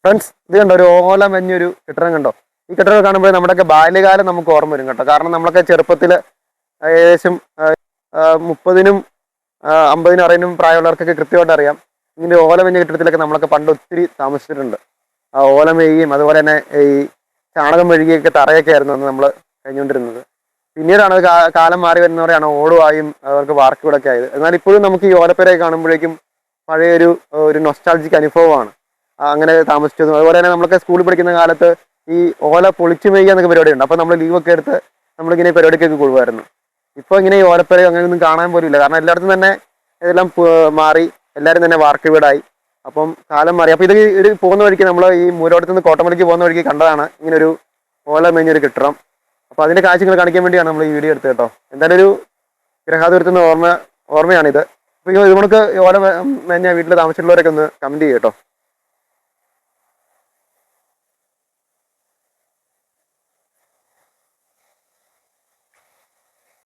Friends, ഇത് കണ്ടോ, ഒരു ഓല മഞ്ഞൊരു കെട്ടിടം കണ്ടോ? ഈ കെട്ടിടം കാണുമ്പോൾ നമ്മുടെയൊക്കെ ബാല്യകാലം നമുക്ക് ഓർമ്മ വരും കേട്ടോ. കാരണം നമ്മളൊക്കെ ചെറുപ്പത്തിൽ ഏകദേശം 30-നും 50-നും 60-നും പ്രായമുള്ളവർക്കൊക്കെ കൃത്യമായിട്ട് അറിയാം. ഇങ്ങനെ ഓല മഞ്ഞ കെട്ടിടത്തിലൊക്കെ നമ്മളൊക്കെ പണ്ട് ഒത്തിരി താമസിച്ചിട്ടുണ്ട്. ആ ഓല മെയ്യും അതുപോലെ തന്നെ ഈ ചാണകം മെഴുകിയൊക്കെ തറയൊക്കെ ആയിരുന്നു അന്ന് നമ്മൾ കഴിഞ്ഞുകൊണ്ടിരുന്നത്. പിന്നീടാണ് കാലം മാറി വരുന്നവരെയാണ് ഓടുവായും അവർക്ക് വാർക്കുകളൊക്കെ ആയത്. എന്നാൽ ഇപ്പോഴും നമുക്ക് ഈ ഓലപ്പുരയൊക്കെ കാണുമ്പോഴേക്കും പഴയൊരു ഒരു നൊസ്റ്റാൾജിക് അനുഭവമാണ് അങ്ങനെ താമസിച്ചത്. അതുപോലെ തന്നെ നമ്മളൊക്കെ സ്കൂളിൽ പഠിക്കുന്ന കാലത്ത് ഈ ഓല പൊളിച്ചു മേയ്യുക എന്നൊക്കെ പരിപാടിയുണ്ട്. അപ്പോൾ നമ്മൾ ലീവൊക്കെ എടുത്ത് നമ്മളിങ്ങനെ പരിപാടിക്കൊക്കെ കൊള്ളുമായിരുന്നു. ഇപ്പോൾ ഇങ്ങനെ ഈ ഓലപ്പുര അങ്ങനെയൊന്നും കാണാൻ പോലും ഇല്ല. കാരണം എല്ലായിടത്തും തന്നെ ഇതെല്ലാം മാറി, എല്ലാവരും തന്നെ വാർക്ക വീടായി. അപ്പം കാലം മാറി. അപ്പോൾ ഇത് പോകുന്ന വഴിക്ക് നമ്മൾ ഈ മൂലോടത്ത് നിന്ന് കോട്ടമലയ്ക്ക് പോകുന്ന വഴിക്ക് കണ്ടതാണ് ഇങ്ങനൊരു ഓല മേഞ്ഞൊരു കെട്ടിടം. അപ്പോൾ അതിൻ്റെ കാഴ്ചകൾ കാണിക്കാൻ വേണ്ടിയാണ് നമ്മൾ ഈ വീഡിയോ എടുത്തത് കേട്ടോ. എന്തായാലും ഒരു ഗ്രഹാതുരത്തുന്ന ഓർമ്മയാണിത്. അപ്പോൾ ഇത് നമുക്ക് ഓല മേഞ്ഞ വീട്ടിൽ താമസിച്ചിട്ടുള്ളവരൊക്കെ ഒന്ന് കമൻറ്റ് ചെയ്യും കേട്ടോ.